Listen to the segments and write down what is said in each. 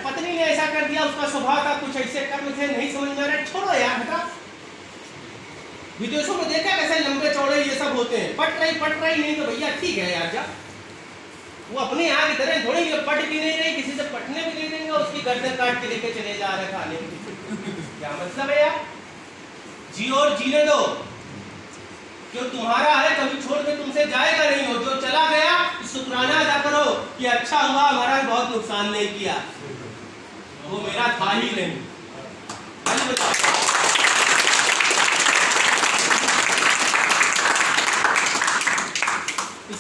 पत्नी ने ऐसा कर दिया, उसका स्वभाव था कुछ ऐसे कर्म थे, नहीं समझ में आ रहा, छोड़ो यार, हटा। विदेशों में देखा कैसे लंबे चौड़े ये सब होते हैं, पट रही नहीं तो भैया ठीक है यार, जा। वो अपने यहाँ की तरह थोड़ी पट भी नहीं रही, किसी से पटने भी नहीं देंगे, उसकी गर्दन काट के लेके चले जा रहे खाने। क्या मतलब है यार? जियो और जीने दो। जो तुम्हारा है कभी छोड़ के तुमसे जाएगा नहीं, हो जो चला गया शुक्राना अदा करो कि अच्छा हुआ, हमारा बहुत नुकसान नहीं किया, वो मेरा था ही नहीं।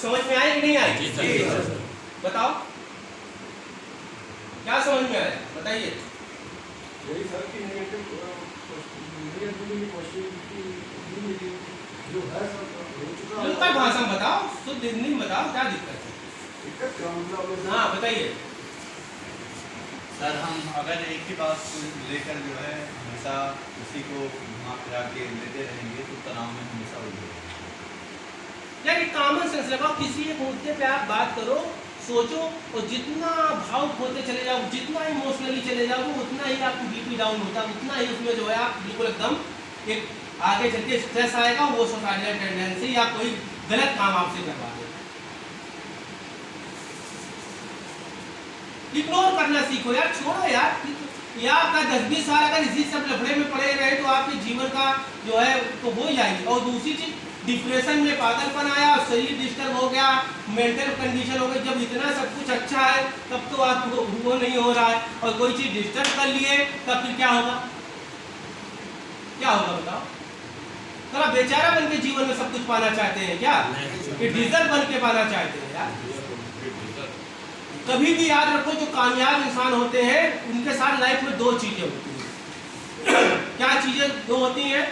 समझ में आई कि नहीं आई? बताओ क्या समझ में आया, बताइए। यही सर की नेगेटिव जो है सब उनका भाषा बताओ, शुद्ध हिंदी में बताओ, क्या दिक्कत है? हाँ बताइए सर। हम अगर एक ही बात को लेकर जो है हमेशा उसी को घुमा फिरा के लेते रहेंगे तो तनाव में हमेशा उलझेंगे। यार कॉमन सेंस लगाओ, किसी एक मुद्दे पे आप बात करो, सोचो, और जितना भावुक होते चले जाओ, जितना इमोशनली चले जाओ, उतना ही आपको बीपी डाउन होता है, उतना ही उसमें जो है आप बिल्कुल एकदम एक आगे चल के स्ट्रेस आएगा, वो सोसाइटल टेंडेंसी या कोई गलत काम आपसे करवा दे। इग्नोर करना सीखो यार, छोड़ो यार। या आपका 10-20 साल अगर इसी सब लफड़े में पड़े रहे तो आपके जीवन का जो है तो हो जाएगी। और दूसरी चीज, डिप्रेशन में पागलपन आया, शरीर डिस्टर्ब हो गया, मेंटल कंडीशन हो गई। जब इतना सब कुछ अच्छा है तब तो आपको वो नहीं हो रहा है, और कोई चीज डिस्टर्ब कर लिए तब फिर क्या होगा? क्या होगा बताओ? थोड़ा बेचारा बन के जीवन में सब कुछ पाना चाहते हैं क्या? कि डिजर्व बन के पाना चाहते हैं यार? कभी भी याद रखो, जो कामयाब इंसान होते हैं उनके साथ लाइफ में दो चीजें होती हैं। क्या चीजें दो होती हैं?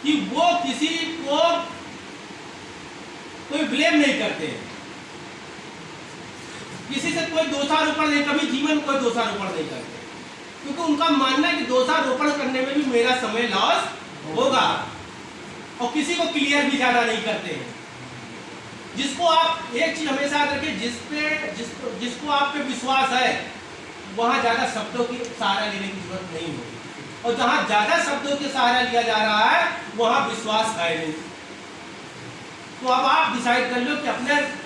कि वो किसी को कोई ब्लेम नहीं करते हैं, किसी से कोई दोषारोपण नहीं, कभी जीवन में कोई दोषारोपण नहीं करते, क्योंकि उनका मानना है कि दोषारोपण करने में भी मेरा समय लॉस होगा। और किसी को क्लियर भी ज्यादा नहीं करते हैं। जिसको आप एक चीज हमेशा याद रखिए, जिसको आप पे विश्वास है वहां ज्यादा शब्दों की सहारा लेने की जरूरत नहीं होगी, और जहां ज्यादा शब्दों के सहारा लिया जा रहा है वहां विश्वास है नहीं। तो अब आप डिसाइड कर लो कि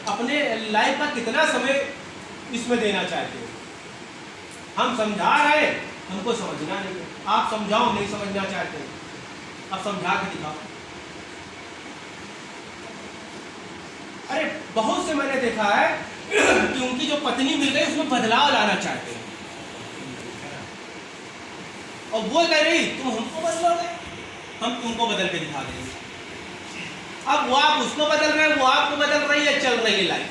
अपने लाइफ का कितना समय इसमें देना चाहते हो। हम समझा रहे, हमको समझना नहीं है, आप समझाओ, नहीं समझना चाहते, अब समझा के दिखाओ। अरे बहुत से मैंने देखा है कि उनकी जो पत्नी मिल गई उसमें बदलाव लाना चाहते हैं, और वो कह रही तुम हमको बदलोगे, हम तुमको बदल के दिखा देंगे। अब वो आप उसको बदल रहे हैं, वो आपको बदल रही है, चल रही है लाइफ।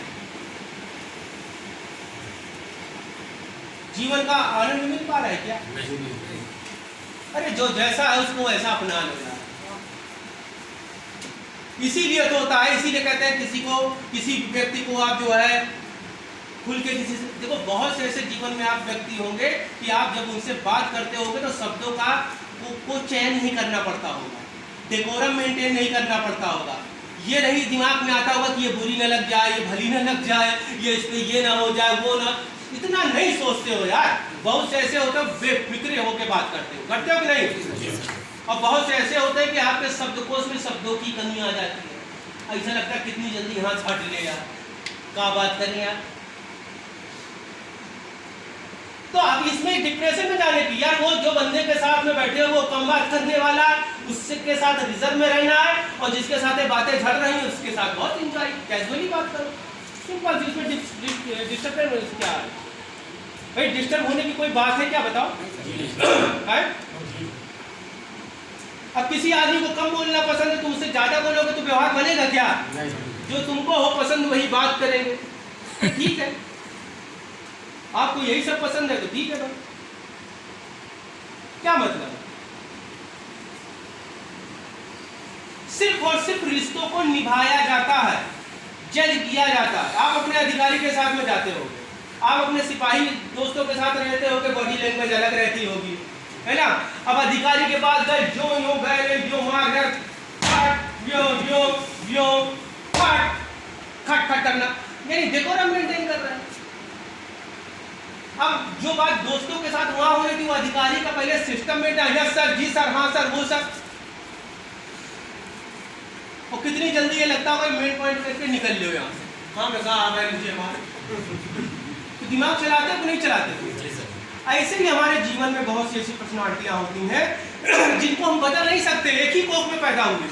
जीवन का आनंद मिल पा रहा है क्या? अरे जो जैसा है उसको वैसा अपना लेना। इसीलिए तो होता है, इसीलिए कहते हैं किसी व्यक्ति को आप जो है खुल के किसी से, देखो बहुत से ऐसे जीवन में आप व्यक्ति होंगे कि आप जब उनसे बात करते होंगे तो शब्दों का को चयन नहीं करना पड़ता होगा, डेकोरम मेंटेन नहीं करना पड़ता होगा। ये नहीं दिमाग में आता होगा कि ये बुरी न लग जाए, ये भली न लग जाए, ये इस पे ये ना हो जाए, वो ना, इतना नहीं सोचते हो यार। बहुत से ऐसे होते हो बेफिक्रे होकर बात करते हो कि नहीं? और बहुत से ऐसे होते हैं कि आपके शब्दकोश में शब्दों की कमी आ जाती है, ऐसा लगता है कितनी जल्दी यहाँ छट ले यार, क्या बात करें यार। तो अब इसमें डिप्रेशन में जाने की, यार वो जो बंदे के साथ में बैठे हो वो कम बात करने वाला, उससे के साथ रिजर्व में रहना है, और जिसके साथ बातें झड़ रही हैं उसके साथ बहुत इंजॉय कैजुअली बात करो, सिंपल। इसमें डिस्टर्बेंस क्या है भाई? डिस्टर्ब होने की कोई बात है क्या, बताओ है? अब किसी आदमी को कम बोलना पसंद है, तुम उससे ज्यादा बोलोगे तो व्यवहार बनेगा क्या? जो तुमको हो पसंद वही बात करेंगे, ठीक है। आपको यही सब पसंद है तो ठीक है भाई, क्या मतलब? सिर्फ और सिर्फ रिश्तों को निभाया जाता है, जज किया जाता है। आप अपने अधिकारी के साथ में जाते होगे, आप अपने सिपाही दोस्तों के साथ रहते होगे, बॉडी लैंग्वेज अलग रहती होगी, है ना? अब अधिकारी के पास गए, जो यो गए, जो मार गए, खट खट करना, यानी डेकोरम मेंटेन कर रहे हैं। अब जो बात दोस्तों के साथ वहां हो रही थी वो अधिकारी का पहले सिस्टम में यस सर, जी सर, हाँ सर, वो सर, और कितनी जल्दी ये लगता होगा मेन पॉइंट करके निकल लो यहाँ से। हाँ मैं कहा आ गए मुझे मार। तो दिमाग चलाते कि नहीं चलाते? ऐसे ही हमारे जीवन में बहुत सी ऐसी पर्सनालिटियां होती हैं जिनको हम बदल नहीं सकते। एक ही कोख में पैदा हुए,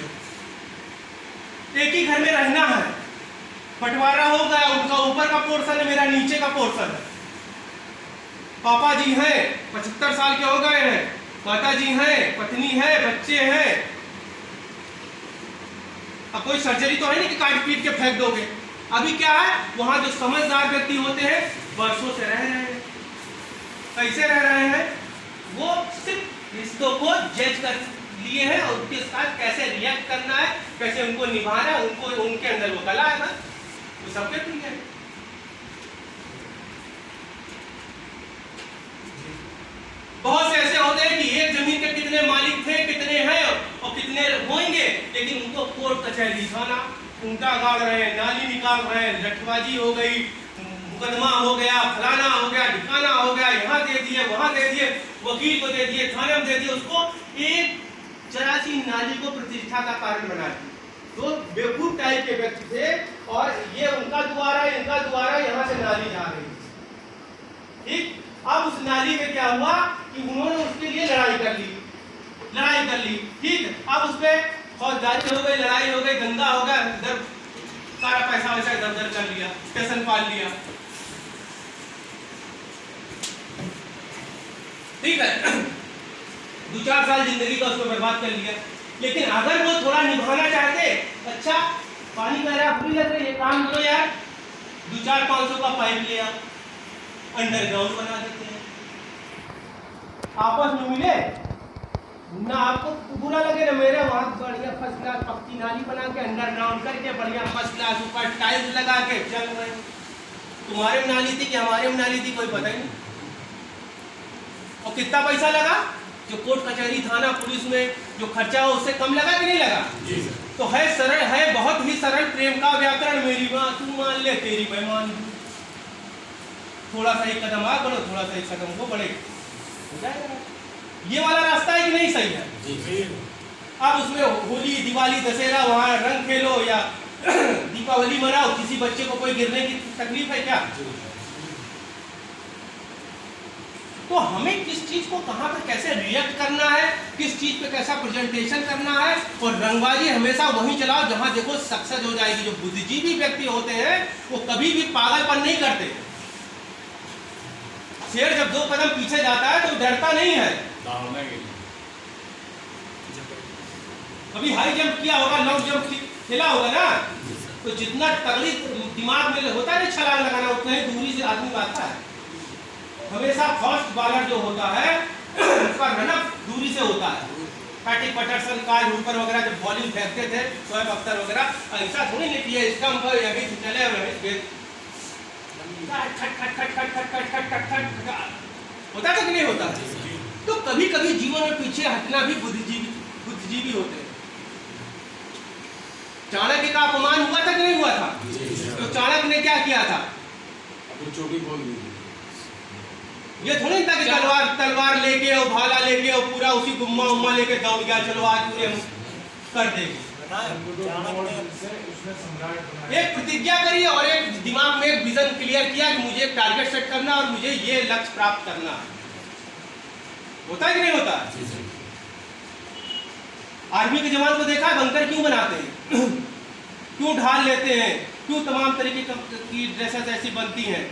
एक ही घर में रहना है, बंटवारा हो गया, उनका ऊपर का पोर्शन है, मेरा नीचे का पोर्शन है। पापा जी हैं 75 साल के हो गए हैं, माता जी हैं, पत्नी है, बच्चे हैं। अब कोई सर्जरी तो है नहीं कि काट पीट के फेंक दोगे। अभी क्या है, वहां जो समझदार व्यक्ति होते हैं वर्षों से रह रहे हैं। कैसे रह रहे हैं? वो सिर्फ रिश्तों को जज कर लिए हैं और उसके साथ कैसे रिएक्ट करना है, कैसे उनको निभाना है, उनको उनके अंदर वो कला है, बस वो सबके ठीक है। बहुत से ऐसे होते हैं कि एक जमीन के कितने मालिक थे, कितने हैं और कितने होंगे, लेकिन उनको कोर्ट कचहरी थाना उनका गाड़ रहे हैं, नाली निकाल रहे हैं, लठबाजी हो गई, मुकदमा हो गया, फलाना हो गया, ढिकाना हो गया, यहाँ दे दिए, वहां दे दिए, वकील को दे दिए, थाने में दे दिए, उसको एक जरा सी नाली को प्रतिष्ठा का कारण बना दिया। तो बेवकूफ टाइप के व्यक्ति थे और ये उनका द्वारा यहाँ से नाली जा रही है। ठीक, अब उस नाली में क्या हुआ कि उन्होंने उसके लिए लड़ाई कर ली। ठीक, अब उस पर फौजदारी हो गई, लड़ाई हो गई, दंगा हो गया, इधर सारा पैसा वैसा इधर उधर कर लिया, स्टेशन पाल लिया। ठीक है, 2-4 साल जिंदगी का उसमें बर्बाद कर लिया। लेकिन अगर वो थोड़ा निभाना चाहते, अच्छा पानी का रहा बुरी लग रही है, काम करो यार, 2-4-500 का पाइप ले आओ, अंडरग्राउंड बना देते हैं, आपस में मिले ना, आपको बुरा लगे ना मेरे, वहां बढ़िया फर्स्ट क्लास पक्की नाली बना के अंडरग्राउंड करके बढ़िया फर्स्ट क्लास ऊपर टाइल्स लगा के चल रहे। तुम्हारे में नाली थी कि हमारे में नाली थी, कोई पता ही नहीं। और कितना पैसा लगा? जो कोर्ट कचहरी थाना पुलिस में जो खर्चा हो उससे कम लगा कि नहीं लगा? तो है सरल, है बहुत ही सरल प्रेम का व्याकरण। मेरी माँ तू मान ले, तेरी मैं मान लूं, थोड़ा सा एक कदम आगे बढ़ो, थोड़ा सा एक कदम वो बढ़े, हो जाएगा। ये वाला रास्ता है कि नहीं सही है? अब उसमें होली, दिवाली, दशहरा, वहां रंग खेलो या दीपावली मनाओ, किसी बच्चे को कोई गिरने की तकलीफ है क्या? तो हमें किस चीज को कहां पर कैसे रिएक्ट करना है, किस चीज पे कैसा प्रेजेंटेशन करना है, और रंगबाजी हमेशा वहीं चलाओ जहां देखो सक्सेस हो जाएगी। जो बुद्धिजीवी व्यक्ति होते हैं वो कभी भी पागलपन नहीं करते। शेर जब 2 कदम पीछे जाता है तो डरता नहीं है। कभी हाई जंप किया होगा, लॉन्ग जंप खेला होगा ना, तो जितना तगड़ी दिमाग में होता है ना छलांग लगाना, उतना ही दूरी से आदमी आता है। हमेशा फास्ट बॉलर जो होता है उसका रनअप दूरी से होता है। पैटिक पैटरसन, कार्ल हूपर वगैरह जब बॉलिंग फेंकते थे, शोएब अख्तर वगैरह, ऐसा थोड़ी नहीं किया स्टंप पर यहीं से चले होता था कि नहीं होता? तो कभी कभी जीवन में पीछे हटना भी बुद्धिजीवी होते हैं। चाणक्य का अपमान हुआ था कि नहीं हुआ था? तो चाणक्य ने क्या किया था? चोटी खोल दी। ये थोड़ी था कि तलवार लेके और भाला लेके और पूरा उसी गुम्मा उम्मा लेके दौड़ गया, चलो आज पूरे कर देंगे। एक प्रतिज्ञा करी और एक दिमाग में एक विजन क्लियर किया कि मुझे एक टारगेट सेट करना और मुझे ये लक्ष्य प्राप्त करना है। होता है कि नहीं होता? आर्मी के जवान को देखा बंकर क्यों बनाते हैं? क्यों ढाल लेते हैं? क्यों तमाम तरीके की ड्रेसेस ऐसी बनती हैं?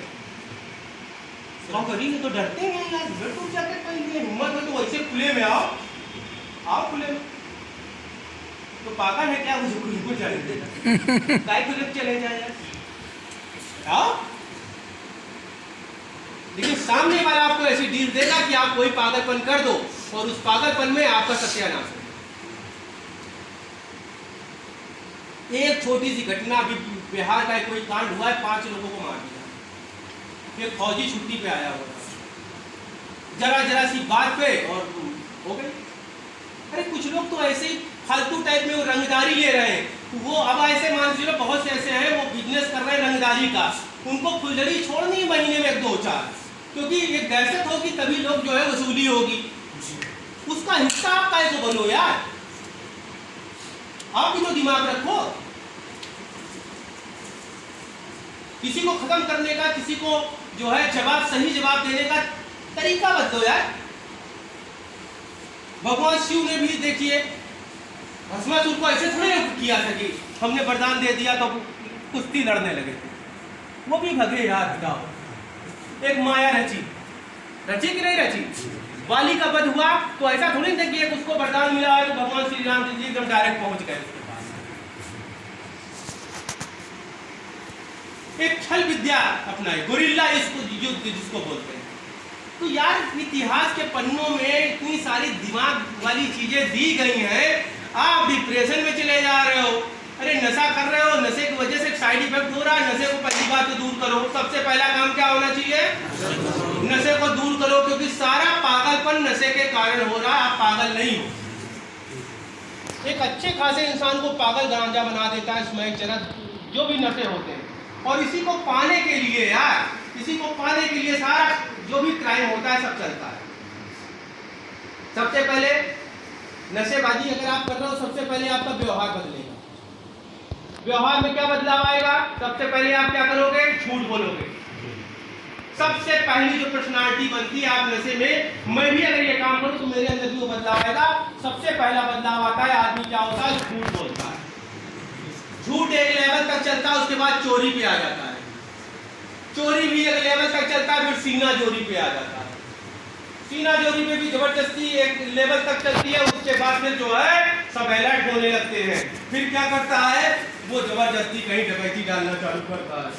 तो डरते हैं यार, बिल्कुल जैकेट पहनिए, हिम्मत हो तो वैसे खुले में आओ खुले में। तो पागल है क्या? मुझे खुले में जाने देगा, काय खुले चले जाए यार, आओ। लेकिन सामने वाला आपको ऐसी डील देगा कि आप कोई पागलपन कर दो और उस पागलपन में आपका सत्यानाश हो। एक छोटी सी घटना, अभी बिहार का कोई कांड हुआ है, 5 लोगों को मार दिया। एक फौजी छुट्टी पे आया हुआ था, जरा सी बात पे और हो गई। अरे कुछ लोग तो ऐसे ही फालतू टाइप में वो रंगदारी ले रहे हैं। वो अब ऐसे मान लीजिए बहुत से ऐसे हैं वो बिजनेस कर रहे हैं रंगदारी का, उनको फुलझड़ी छोड़नी है महीने में 1-2-4, क्योंकि एक दहशत होगी तभी लोग जो है वसूली होगी, उसका हिस्सा आप कैसे बनो यार, आप भी तो दिमाग रखो। किसी को खत्म करने का, किसी को जो है जवाब, सही जवाब देने का तरीका बदलो यार। भगवान शिव ने भी देखिए भस्मासुर को ऐसे थोड़े किया था कि हमने वरदान दे दिया तो कुश्ती लड़ने लगे थे, वो भी भगे यार। बताओ, एक माया रची कि नहीं रची? वाली का वध हुआ तो ऐसा थोड़ी था कि एक उसको वरदान मिला है तो भगवान श्री राम जी एकदम डायरेक्ट पहुंच गए उसके पास। एक छल विद्या अपनाई, गुरिल्ला इसको युद्ध जिसको बोलते हैं। तो यार इतिहास के पन्नों में इतनी सारी दिमाग वाली चीजें दी गई हैं, आप डिप्रेशन में चले जा रहे हो। अरे नशा कर रहे हो, नशे की वजह से साइड इफेक्ट हो रहा है, नशे को पहली बात तो दूर करो। सबसे पहला काम क्या होना चाहिए? नशे को दूर करो, क्योंकि सारा पागलपन नशे के कारण हो रहा है, आप पागल नहीं हो। एक अच्छे खासे इंसान को पागल गांजा बना देता है स्मैक, चरस, जो भी नशे होते हैं। और इसी को पाने के लिए यार, इसी को पाने के लिए सारा जो भी क्राइम होता है सब चलता है। सबसे पहले नशेबाजी अगर आप कर रहे हो, सबसे पहले आपका व्यवहार बदलेगा। व्यवहार में क्या बदलाव आएगा? सबसे पहले आप क्या करोगे? झूठ बोलोगे। सबसे पहली जो पर्सनालिटी बनती है आप नशे में, मैं भी अगर ये काम करूं तो मेरे अंदर भी वो बदलाव आएगा। सबसे पहला बदलाव आता है, आदमी क्या होता है? झूठ बोलता है। झूठ एक लेवल तक चलता है, उसके बाद चोरी पे आ जाता है। चोरी भी एक लेवल तक चलता है, फिर सीना चोरी पे आ जाता है। सीना चोरी पे भी जबरदस्ती एक लेवल तक चलती है, उसके बाद फिर जो है सब अलर्ट होने लगते हैं। फिर क्या करता है वो? जबरदस्ती कहीं डकैती डालना चालू करता है,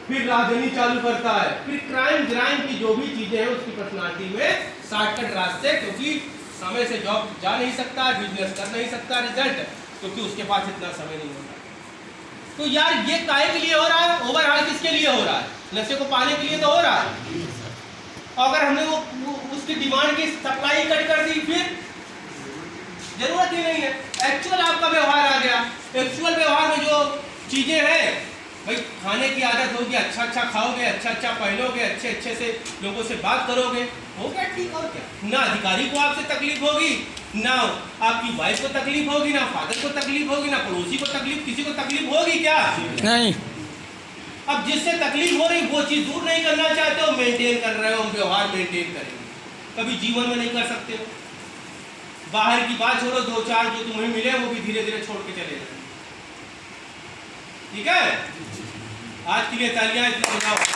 फिर राजनी चालू करता है, फिर क्राइम की जो भी चीजें हैं उसकी पर्सनालिटी में शॉर्टकट रास्ते, क्योंकि समय से जॉब जा नहीं सकता, बिजनेस कर नहीं सकता, रिजल्ट क्योंकि उसके पास इतना समय नहीं होता। तो यार ये काहे के लिए हो रहा है? ओवरऑल किसके लिए हो रहा है? नशे को पाने के लिए तो हो रहा है। अगर हमने वो उसकी डिमांड की सप्लाई कट कर दी, फिर जरूरत ही नहीं है। एक्चुअल आपका व्यवहार आ गया। एक्चुअल व्यवहार में जो चीजें हैं, भाई खाने की आदत होगी, अच्छा अच्छा खाओगे, अच्छा अच्छा पहनोगे, अच्छे अच्छे से लोगों से बात करोगे, हो गया ठीक। और क्या? ना अधिकारी को आपसे तकलीफ होगी, ना आपकी वाइफ को तकलीफ होगी, ना फादर को तकलीफ होगी, ना पड़ोसी को तकलीफ, किसी को तकलीफ होगी क्या? नहीं। अब जिससे तकलीफ हो रही वो चीज दूर नहीं करना चाहते हो, मेंटेन कर रहे हो, व्यवहार मेंटेन करेंगे, कभी जीवन में नहीं कर सकते हो। बाहर की बात छोड़ो, दो चार जो तुम्हें मिले वो भी धीरे धीरे छोड़ के चले जाए। ठीक है, आज के लिए तालियां, इतना बजाओ।